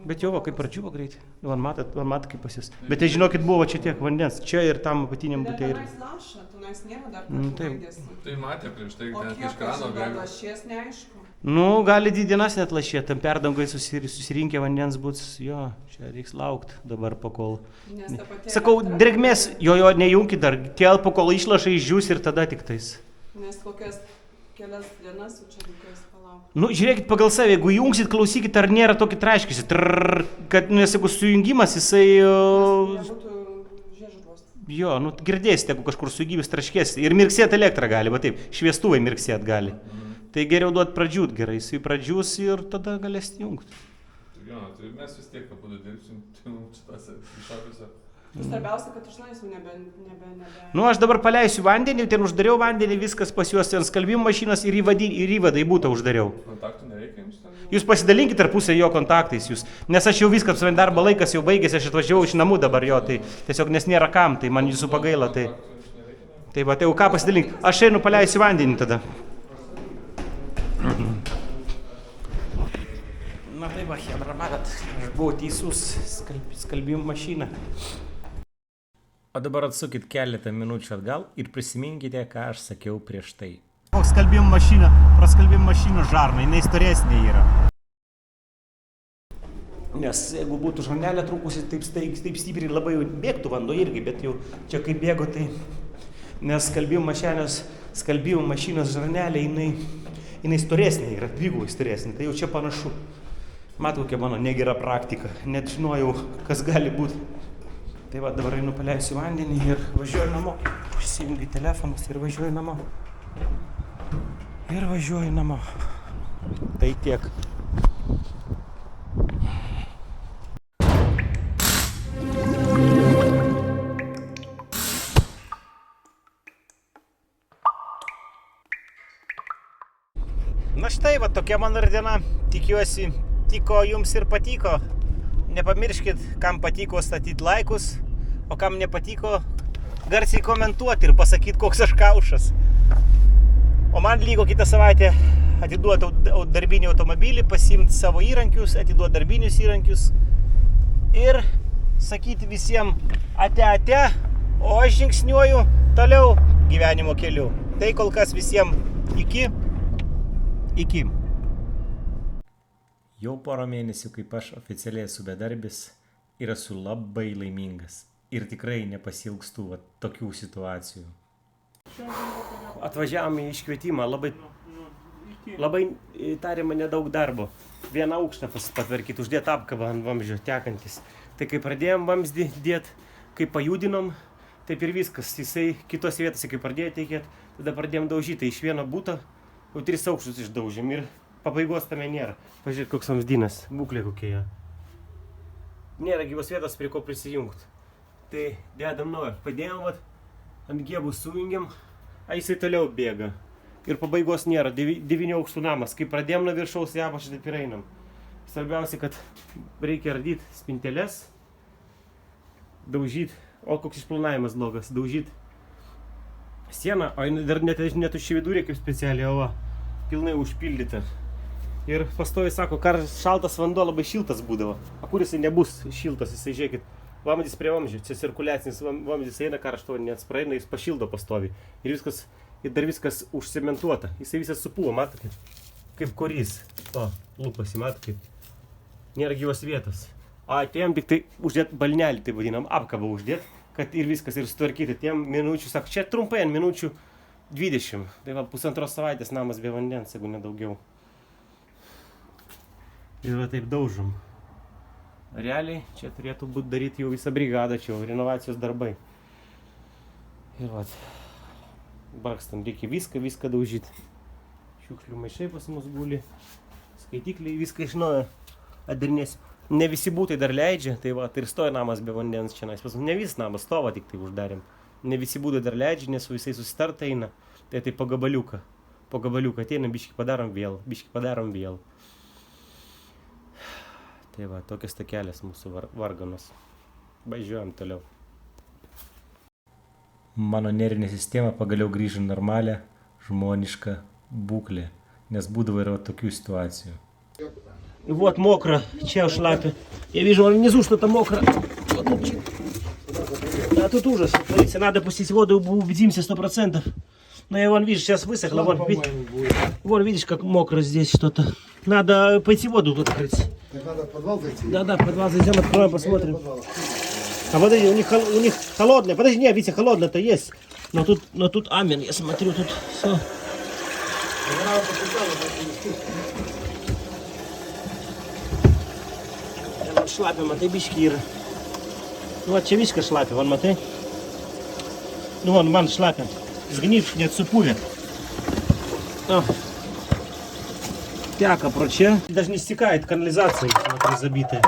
Bet jau, kaip pradžiuvo greitai. Man matot kaip pas jūs. Bet tai žinokit, buvo čia tiek vandens. Čia ir tam apatiniam bute. Bet tenais laša, tenais nėra dar baigėsi. Tai matė prieš tai, o net kiek iš krano dar bėgo. lašės, neaišku. Nu, gali 2 dienas net lašėti, tam perdangai susirinkę vandens bus. Jo, čia reiks laukti dabar pakol. Sakau, drėgmės, jo, nejungkit dar. Kel pakol išlaša išdžius ir tada tik tais. Nes kokias kelias dienas čia reikės palaukti. Nu, žiūrėkit pagal save, jeigu jungsit, klausykit, ar nėra tokį traškisi, kad, nes jeigu sujungimas, jisai... Nebūtų žiežirbos. Jo, nu, girdėsite, jeigu kažkur sujungimas traškės. Ir mirksėt elektrą gali, va taip, šviestuvai mirksėt gali. Tai geriau duot pradžiūt gerai, jisai pradžiūs ir tada galėsit jungti. Jo, tai mes vis tiek abudu dirbsim šitose iššokiuose. Svarbiausia, kad išlaisvų nebe... Nu, aš dabar paleisiu vandenį, ten uždariau vandenį, viskas pas juos ten skalbimo mašinas ir įvadą į būtą uždariau. Kontaktų nereikia jums ten? Jūs pasidalinkit tarpusai jo kontaktais jūs, nes aš jau viskas, darbo laikas jau baigėsi, aš atvažiavau iš namų dabar jo, tai tiesiog nes nėra kam, tai man jūsų pagaila, tai... Tai va, tai jau ką pasidalink, aš einu paleisiu vandenį tada. Na tai va, hebra, matot, aš buvau teisus, skalbimo mašiną. O dabar atsukit keletą minučių atgal ir prisiminkite, ką aš sakiau prieš tai. Skalbimo mašina, praskalbimo mašina žarna, jinai storesnė yra. Nes jeigu būtų žarnelė trūkusi, taip stipriai labai bėgtų vanduo irgi, bet jau čia kaip bėgo, tai... Nes skalbimo mašinos žarnelė, jinai storesnė yra, dvigubai storesnė, tai jau čia panašu. Matau, kokia mano negera praktika, net žinojau, kas gali būti. Tai va, dabar einu paleisiu vandenį ir važiuoju namo. Užsijungiu telefonus ir važiuoju namo. Tai tiek. Na štai, va, tokia mano ir diena. Tikiuosi, tiko jums ir patiko. Nepamirškit, kam patiko statyti laikus, o kam nepatiko, garsiai komentuoti ir pasakyti, koks aš kaušas. O man lygo kitą savaitę atiduoti darbinį automobilį, pasiimti savo įrankius, atiduoti darbinius įrankius ir sakyti visiems ate, o aš žingsniuoju toliau gyvenimo keliu. Tai kol kas visiems iki. Jau porą mėnesių, kaip aš oficialiai esu bedarbis ir esu labai laimingas. Ir tikrai nepasilgstu tokių situacijų. Atvažiavome į iškvietimą, labai tariama nedaug darbo. Vieną aukštą patvarkyti, uždėti apkabą ant vamzdžio tekantis. Tai kai pradėjom vamzdį dėti, kai pajudinom, taip ir viskas. Jisai kitose vietose, kai pradėjo tekėti, tada pradėjom daužyti. Iš vieno buto jau 3 aukštus išdaužėm ir pabaigos tame nėra. Pažiūrėk, koks vamzdynas, būklė kokia. Nėra gyvos vietos, prie ko prisijungti. Tai dedam naują. Padėjom ant gėbų sujungiam, a jisai toliau bėga. Ir pabaigos nėra, 9 aukštų namas. Kai pradėjom nuo viršaus į apačią, taip ir einam. Svarbiausia, kad reikia ardyti spinteles, daužyti, o koks išplanavimas blogas, daužyti sieną, o dar net užšividūrė kaip specialiai, o pilnai užpildyta. Ir pastoviai sako, šaltas vanduo labai šiltas būdavo. O kur jisai nebus šiltas, jisai žiūrėkit, vamzdis prie vamzdžio, čia cirkuliacinis vamzdis eina, karšto vandens praeina, jis pašildo pastoviai. Ir dar viskas užcementuota, jisai visas supuvo, matote, kaip korys. O, lūpasi, matote, kaip nėra gyvos vietos. O atėjom tik tai uždėti balnelį, tai vadinam, apkabą uždėti, kad ir viskas ir sutvarkyti. Tiem minučių, sako, čia trumpai, ant minučių 20. Tai va, 1,5 savaitės namas be vandens, jeigu nedaugiau. Ir va taip daužom. Realiai, čia turėtų būti daryti jau visą brigadą, čia jau renovacijos darbai. Ir va, barkstam, reikia viską daužyti. Šiukšlių maišai pas mus guli, skaitikliai, viską iš naujo atdarinėsim. Ne visi būtai dar leidžia, tai va, ir stoja namas be vandens čia. Ne vis namas stova, tik tai uždarėm. Ne visi būtai dar leidžia, nes su visai susitarta eina. Tai po gabaliuką. Po gabaliuką ateina, biškį padarom vėl. Tai va, tokias takelės mūsų varganos. Važiuojam toliau. Mano nervinė sistema pagaliau grįžo normalią, žmonišką būklę, nes būdavo ir tokių situacijų. Вот мокро, čia šlapia. Я вижу, внизу что-то мокро. Да, тут ужас. Смотрите, надо пустить воду, убедимся 100%. Но я вон, видишь, сейчас высохло. Вон, видишь, как мокро здесь что-то. Надо пойти воду открыть. Надо в подвал зайти? Да, в подвал зайдем, откроем, посмотрим. А подожди, у них холодное. Подожди, нет, Витя, холодное-то есть. Но тут амин, я смотрю, тут все. Šlapia, matai, biškį yra. Nu, čia viskas šlapia, von, matai. Nu, von, man šlapia. Zgnyb, net supuvė. Тяка про че. Даже не стекает канализация, смотри, забитая.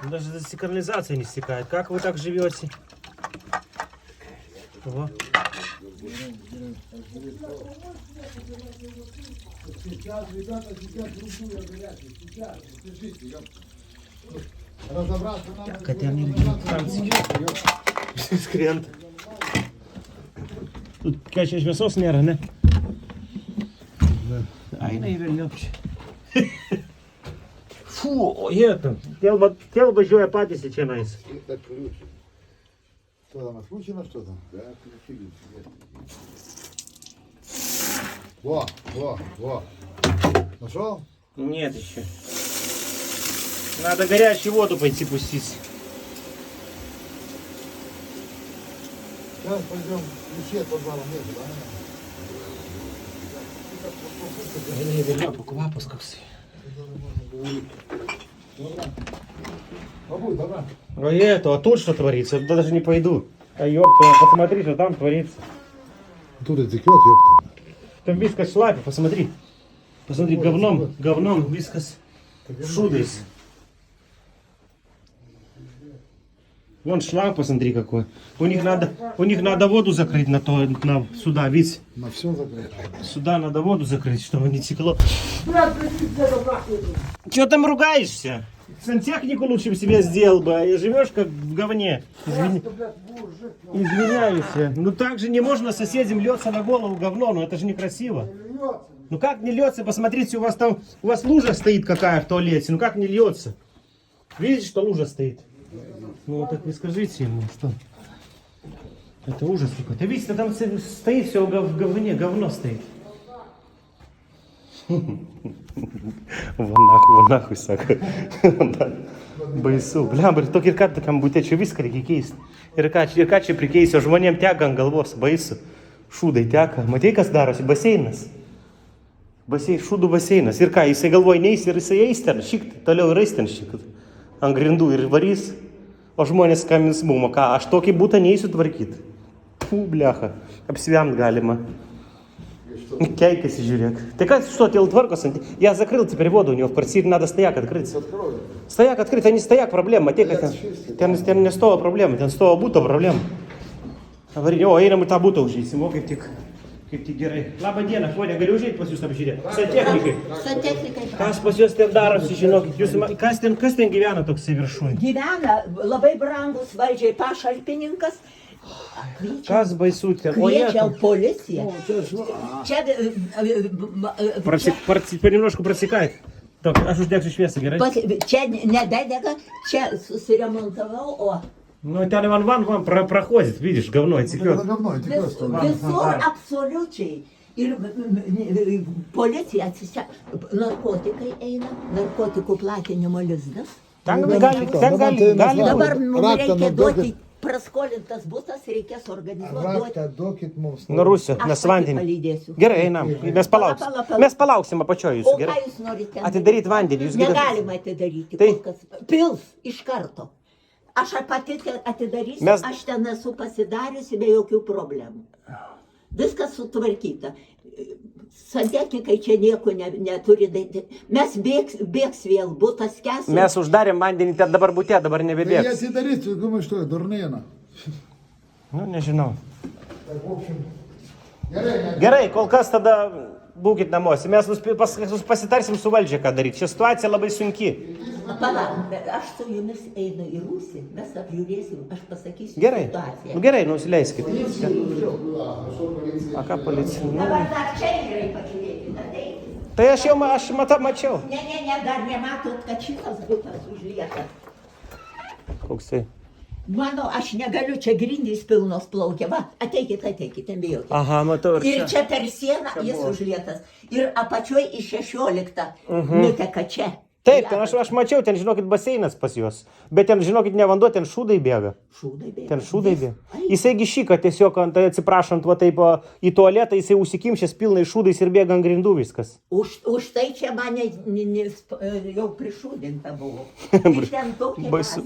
Даже канализация не стекает. Как вы так живете? Ого. Так, это не скрент. Тут качаешь весос, нера, не? Ай, не вернёшь. Фу, это. Хотел бы жёя патись, если ченайся. Это ключ. Что там, отключено что-то? Да, отключили. Во. Нашел? Нет еще. Надо горячую воду пойти пустить. Сейчас пойдем, ключи от подвала нету, да? Не вернём, покупай пускался. Добра. А тут что творится? Я даже не пойду. А ёпта, посмотри, что там творится. Тут и текет, ёпта. Там вискас шлапи, посмотри. Посмотри, говном вискас шудris. Вон шланг, посмотри какой. У них надо воду закрыть сюда, видишь? На все закрыть. Сюда надо воду закрыть, чтобы не текло. Чё там ругаешься? Сантехнику лучше бы себе сделал бы, а живешь как в говне. Извиняюсь. Ну так же не можно соседям льется на голову говно, ну это же некрасиво. Ну как не льется? Посмотрите, у вас лужа стоит какая в туалете, ну как не льется? Видите, что лужа стоит? Ну так вы скажите ему, что? Это ужас какой-то. Видите, там стоит все в говне, говно стоит. Вон нахуй, сака. Baisu. Blemba, ir tokį kartą, kam būtė čia viską reikia keisti. Ir ką čia prikeisi, o žmonėm teka ant galvos, baisu. Šūdai teka. Matai, kas darosi? Baseinas. Šūdų baseinas. Ir ką, jisai galvoja neis ir jisai eis ten, šikti. Toliau ir eis ten šikti. Ant grindų ir varys. O žmonės skambins mum, ką, aš tokį būtą neįsiu tvarkyti. Fū, blecha. Apsivemt galima. Кейкайся, žiūrėk. Tai kas что, тел творкос? Я закрыл теперь воду у него в квартире, надо стояк открыть. Стояк открыть, а не стояк проблема. Ten ne stovo problema, ten stovo būto problema. Avarinė, o einam į tą būtą užeisim, o kaip tik gerai. Labą dieną, ponia, galiu užeiti pas jūs apžiūrėti? Santechnikai. Santechnikai. Kas pas jūs ten darosi, žinokit, kas ten gyvena toksai viršūnė? Gyvena labai brangus valdžiai pašalpininkas. Kas baisu ten? Kviečiau policiją. Čia... Понемножку просекает. Так, aš uždegsiu šviesą, gerai? Čia nededega, čia susiremontavau, o... Ну, ten van проходит, видишь, говно текет. Visur absoliučiai. Ir policija atsisako. Narkotikai eina, narkotikų platinimo lizdas. Ten gali. Dabar mums reikia duoti praskolintas butas, reikės organizuoti. Nu, Rusija, mes vandenį. Gerai, einam. Mes palauksim apačioj jūsų, O ką gerai? jūs norite? Atidaryt vandenį, jūs Negalima atidaryti. Pils iš karto. Aš pati atidarysiu, aš ten esu pasidariusi be jokių problemų. Viskas sutvarkyta. Santechnikai čia nieko neturi daryti. Mes bėgs vėl, butas kes. Mes uždarėm vandenį, ten dabar bute, dabar nebebėgs. Atidarysiu, думаю, что, дурнина. Nu, nežinau. Gerai, kol kas tada būkit namuose. Mes pasitarsim su valdžia, ką daryti. Ši situacija labai sunki. Palauk, aš su jumis einu į Rusiją, mes apžiūrėsim, aš pasakysiu Gerai, situaciją. gerai, nusileiskit. A ką policija? Dabar dar čia gerai pažiūrėkit, ateikit. Tai aš jau mačiau. Ne, dar nematot, kad šitas butas užlieka. Koksai? Mano, aš negaliu, čia grindys pilnos plaukia. Va, ateikit, nebijokit. Aha, matau ir Ir čia per sieną jis užlietas. Ir apačioj į 16 nuteka čia. Taip, ten aš mačiau, ten, žinokit, baseinas pas juos. Bet ten, žinokit, ne vanduo, ten šūdai bėga. Ten šūdai bėga. Jisaigi šyka tiesiog, atsiprašant, va taip į tualetą, jisai užsikimšęs pilnai šūdais ir bėga ant grindų viskas. Už tai čia mane jau prišūdinta buvo. Ir ten tokia masė.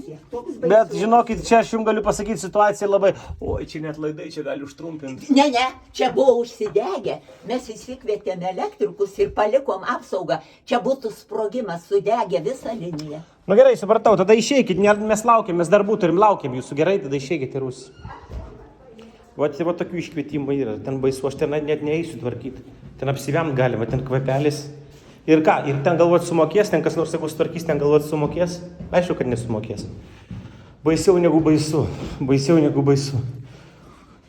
Bet, žinokit, čia aš jums galiu pasakyti situaciją labai... Oi, čia net laidai, čia gali užtrumpinti. Ne, čia buvo užsidegę. Mes įsikvietėme elektrikus ir palikom apsaugą. Čia būtų sprogimas, sudegė visą liniją. Nu gerai, supratau, tada išeikit, mes laukiam, mes darbų turim, laukiam jūsų, gerai, tada išeikit į Rusiją. Va tokių iškvietimų yra, ten baisu, aš ten net neįsiu tvarkyti. Ten apsivemt galima, ten kvapelis. Ir ką, ir ten galvot sumokės, ten kas nors, sakau, sutvarkys, ten galvot sumokės. Aišku, kad nesumokės. Baisiau negu baisu.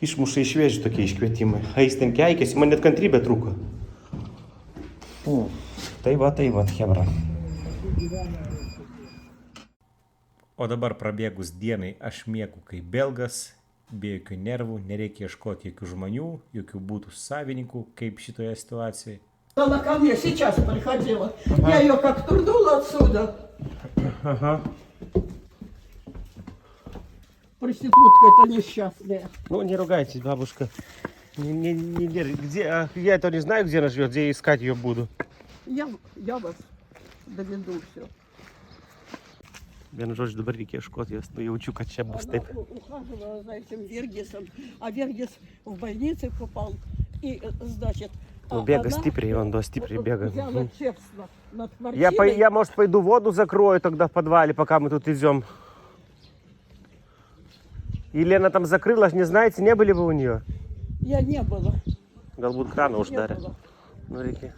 Išmuša iš vėžių tokie iškvietimai. Ais ten keikėsi, man net kantrybė trūko. Tai va, hebra. O dabar prabėgus dienai aš miegu kaip belgas, be jokių nervų, nereikia ieškoti jokių žmonių, jokių būtų savininkų, kaip šitoje situacijoje. Она ко мне сейчас приходила. Я ее как турнула отсюда. Ага. Проститутка-то несчастная. Ну, не ругайтесь, бабушка. Где, я это не знаю, где она живет, где искать ее буду. Я вас доведу все. Vienu žodžiu, dabar reikia ieškoti, jos jaučiu, kad čia bus taip. Ухаживала за этим Вергисом, а Вергис в больнице попал. И, значит, Бега stipriai, vanduo stipriai бега. взяла честно над квартирой. Я, может, пойду воду закрою тогда в подвале, пока мы тут идем. И Лена там закрыла, не знаете, не были вы у нее? Я не была. Galbūt kraną uždarė. Nu, reikia.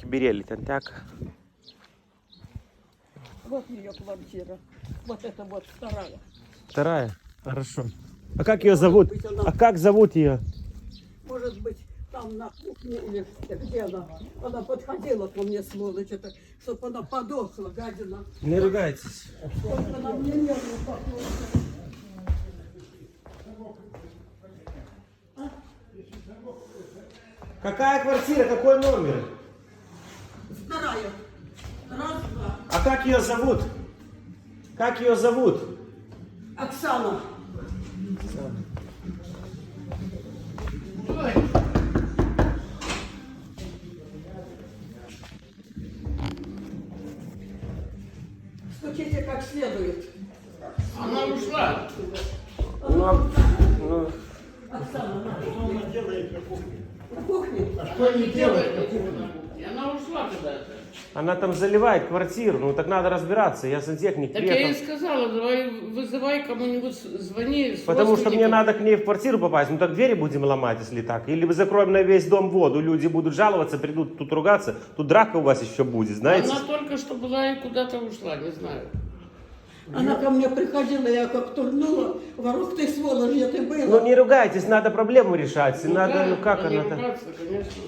Kibirėlį ten teka. Вот ее квартира. Вот это вот вторая. Вторая? Хорошо. А как ее зовут? А как зовут ее? Может быть, там на кухне или где она. Она подходила ко мне, сволочь, это, чтобы она подохла, гадина. Не ругайтесь. Только она мне нервы похлопала. Какая квартира? Какой номер? Вторая. Раз, два. А как ее зовут? Как ее зовут? Оксана. Стучите как следует. Она ушла. Оксана, что она делает на кухне? На кухне? Что не делает на кухне? И она ушла куда-то. Она там заливает квартиру, ну так надо разбираться, я сантехник Так я ей сказала, давай вызывай кому-нибудь, звони. Потому что мне надо к ней в квартиру попасть, ну так двери будем ломать, если так. Или мы закроем на весь дом воду, люди будут жаловаться, придут тут ругаться, тут драка у вас еще будет, знаете? Она только что была и куда-то ушла, не знаю. Она ко мне приходила, я как турнула, ворох ты сволочь, где ты была? Ну не ругайтесь, надо проблему решать, Ну, надо, да, ну как а не она-то? ругаться, конечно.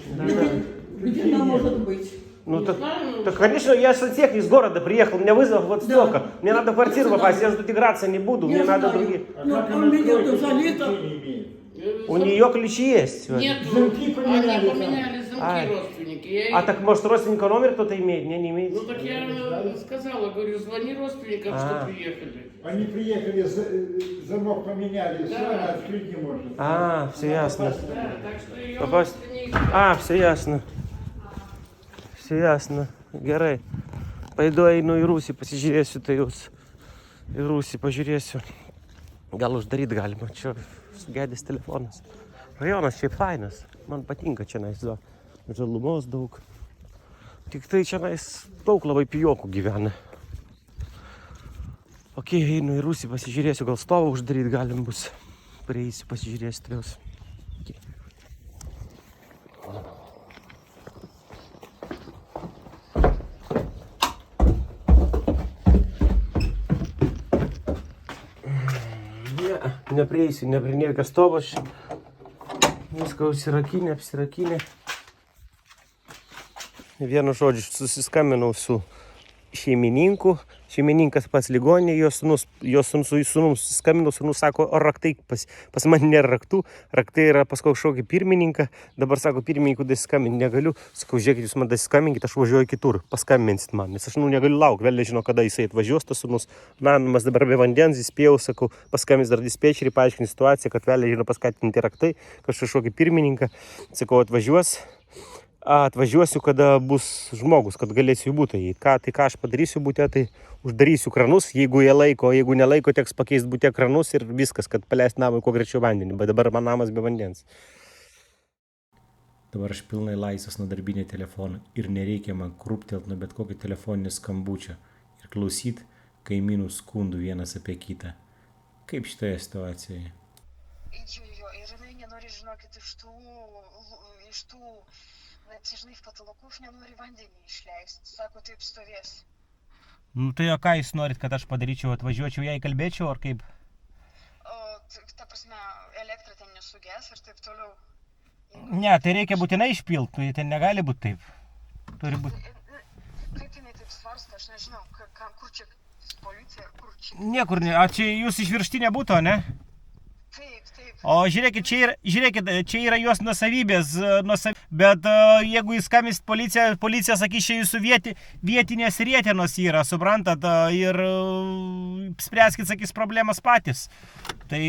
Где она может быть? Ну так, знаю, так, конечно, я сантехник с города приехал, у меня вызов вот Да. столько. Мне надо в квартиру попасть, я же тут играться не буду, мне надо другие. Ну, а у меня тут залито. У нее ключи есть. Нету, они поменяли замки Ай. родственники. Я ей- А так может родственника номер кто-то имеет? Не имеет. Ну так я сказала, говорю, звони родственникам, что приехали. Они приехали, замок поменяли, все, она открыть не может. А, все ясно. Да, так что ее Попасть. родственники... А, все ясно. Все ясно. Gerai. Paidu einu į Rūsį, pasižiūrėsiu tai jūs. Į Rūsį pažiūrėsiu. Gal uždaryt galima. Čia sugedęs telefonas. Rajonas šiaip fainas. Man patinka čia nais. Žalumos daug. Tik tai čia nais daug labai pijokų gyvena. Ok, einu į Rūsį, pasižiūrėsiu. Gal stovą uždaryt galim bus. Prieisiu, pasižiūrėsiu tai jūs. Neprieisiu, neprinėka stovas. Viską užsirakinė, apsirakinė. Vienu žodžiu, susiskambinau su šeimininku. Šeimininkas pats ligoninė, jo sūnus susiskambinau, sūnus sako, o raktai pas man nėra raktų, raktai yra pas kažkokį pirmininką. Dabar sako, pirmininkų dasiskambinti negaliu. Sakau, žiūrėkit, jūs man dasiskambinkit, aš važiuoju kitur, paskambinsit man. Nes aš negaliu laukti, vėl nežinau, kada jisai atvažiuos, tas sūnus. Na, mes dabar be vandens įspėjau, sakau, paskambins dar dispečerį, paaiškinti situaciją, kad vėl nežinau paskatinti raktai, kažkokį pirmininką. Sakau, atvažiuosiu, kada bus žmogus, kad galėsiu į butą įeiti. Tai ką aš padarysiu bute, tai uždarysiu kranus, jeigu jie laiko, jeigu nelaiko, teks pakeisti bute kranus ir viskas, kad paleist namui kuo greičiau vandenį. Bet dabar man namas be vandens. Dabar aš pilnai laisvas nuo darbinio telefono ir nereikia man krūptelt nuo bet kokio telefoninio skambučio ir klausyt kaimynų skundų vienas apie kitą. Kaip šitoje situacijoje? Ir jinai nenori, žinokit, iš tų žinai, в потолоков nenori vandenį išleisti. Sako, taip stovės. Nu tai o ką jūs norit, kad aš padaryčiau, atvažiuočiau, jai kalbėčiau, ar kaip? Ta prasme, elektra ten nesuges ir taip toliau. Ne, tai reikia būtinai išpilt, tai ten negali būti taip. Turi būti. Kaip jinai taip svarsto, aš nežinau, kur čia policija ir kur čia. Niekur ne, a čia jūs išvirštinė būto, ne? Taip. O žiūrėkit, čia yra jos nuosavybės, bet jeigu jūs skambinsit policija sakys, čia jūsų vietinės rietenos yra, suprantat, ir spręskit, sakys, problemas patys. Tai,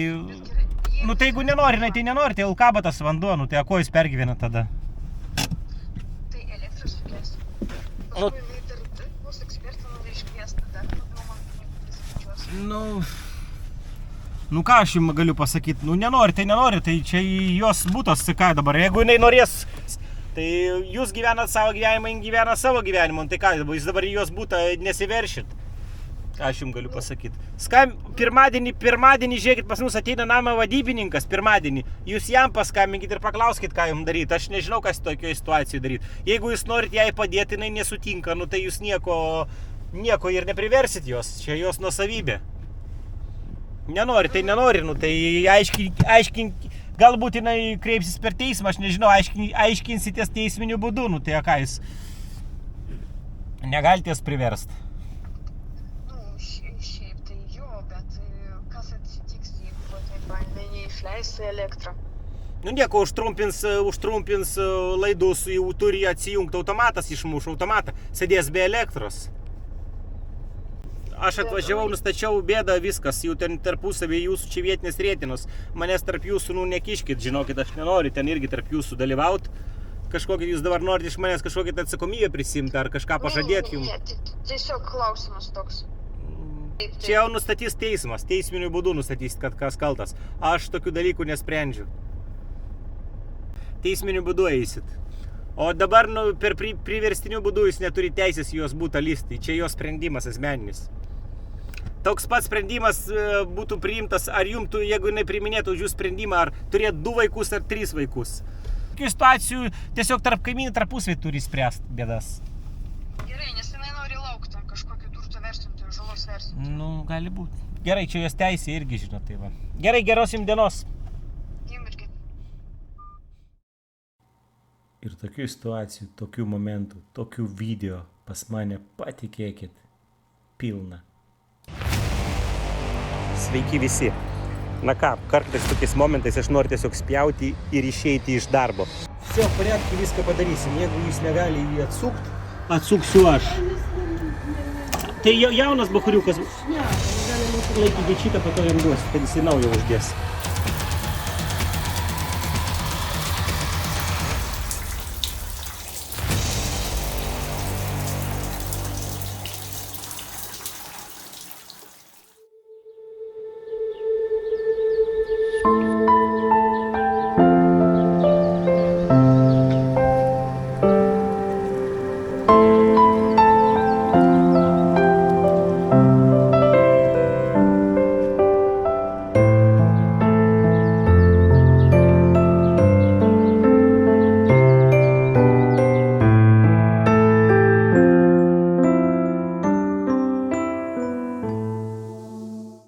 nu tai jeigu nenori, tai nenori, tai alkaba tas vanduo, nu tai ko jūs pergyvenat tada? Tai elektros sugės. Paskui jinai dar bus ekspertą nori iškviesti, dar labiau man prisiskaičiuos. Nu ką aš jums galiu pasakyti, nu nenori, tai čia jos būtos, ką dabar, jeigu jinai norės, tai jūs gyvenat savo gyvenimą, jin gyvena savo gyvenimą, tai ką, jūs dabar į jos būtą nesiveršit, ką aš jums galiu pasakyti. Pirmadienį, žiūrėkit, pas mus ateina namo vadybininkas, pirmadienį, jūs jam paskambinkit ir paklauskit, ką jums daryti, aš nežinau, kas tokioje situacijoje daryti. Jeigu jūs norit jai padėti, jinai nesutinka, nu tai jūs nieko nieko ir nepriversit jos, čia jos nuosavybė. Nenori, tai nenori, nu tai aiškink, galbūt jinai kreipsis per teismą, aš nežinau, aiškinsitės teisminiu būdu, nu tai ką jūs negalite jas priverst. Nu, šiaip tai jo, bet kas atsitiks, jeigu taip bandai neišleis elektrą? Nu nieko, užtrumpins laidus, jau turi atsijungti automatas, išmuš automatą, sėdės be elektros. Aš atvažiavau, nustačiau bėdą, viskas, jau ten tarpusavį jūsų čia vietinės rėtinos. Manęs tarp jūsų, nu, nekiškit, žinokit, aš nenoriu ten irgi tarp jūsų dalyvaut. Kažkokį jūs dabar norite iš manęs kažkokią atsakomybę prisimti ar kažką pažadėti jums. Ne, tiesiog klausimas toks. Čia jau nustatys teismas, teisminiu būdu nustatys, kad kas kaltas. Aš tokių dalykų nesprendžiu. Teisminiu būdu eisit. O dabar per priverstiniu būdu jūs neturi teisės jos būtų lysti. Čia jos sprendimas asmeninis. Toks pats sprendimas būtų priimtas, ar jums, jeigu jinai priiminėtų už jų sprendimą, ar turėt 2 vaikus ar 3 vaikus. Tokių situacijų tiesiog tarp kaimynų tarpusavy turi spręsti bėdas. Gerai, nes jinai nori laukti tam kažkokio turto vertintojų, žalos vertintojų. Nu, gali būti. Gerai, čia jos teisė irgi, žinot, tai va. Gerai, geros jums dienos. Jums irgi. Ir tokių situacijų, tokių momentų, tokių video pas mane, patikėkit, pilna. Sveiki visi. Na ką, kartais tokiais momentais aš noriu tiesiog spjauti ir išeiti iš darbo. Все, в порядке, viską padarysim. Jeigu jūs negali jį atsukti, atsuksiu aš. Tai jaunas bachuriukas. Laikykit šitą, po to jam duosiu, kad jisai naują uždės.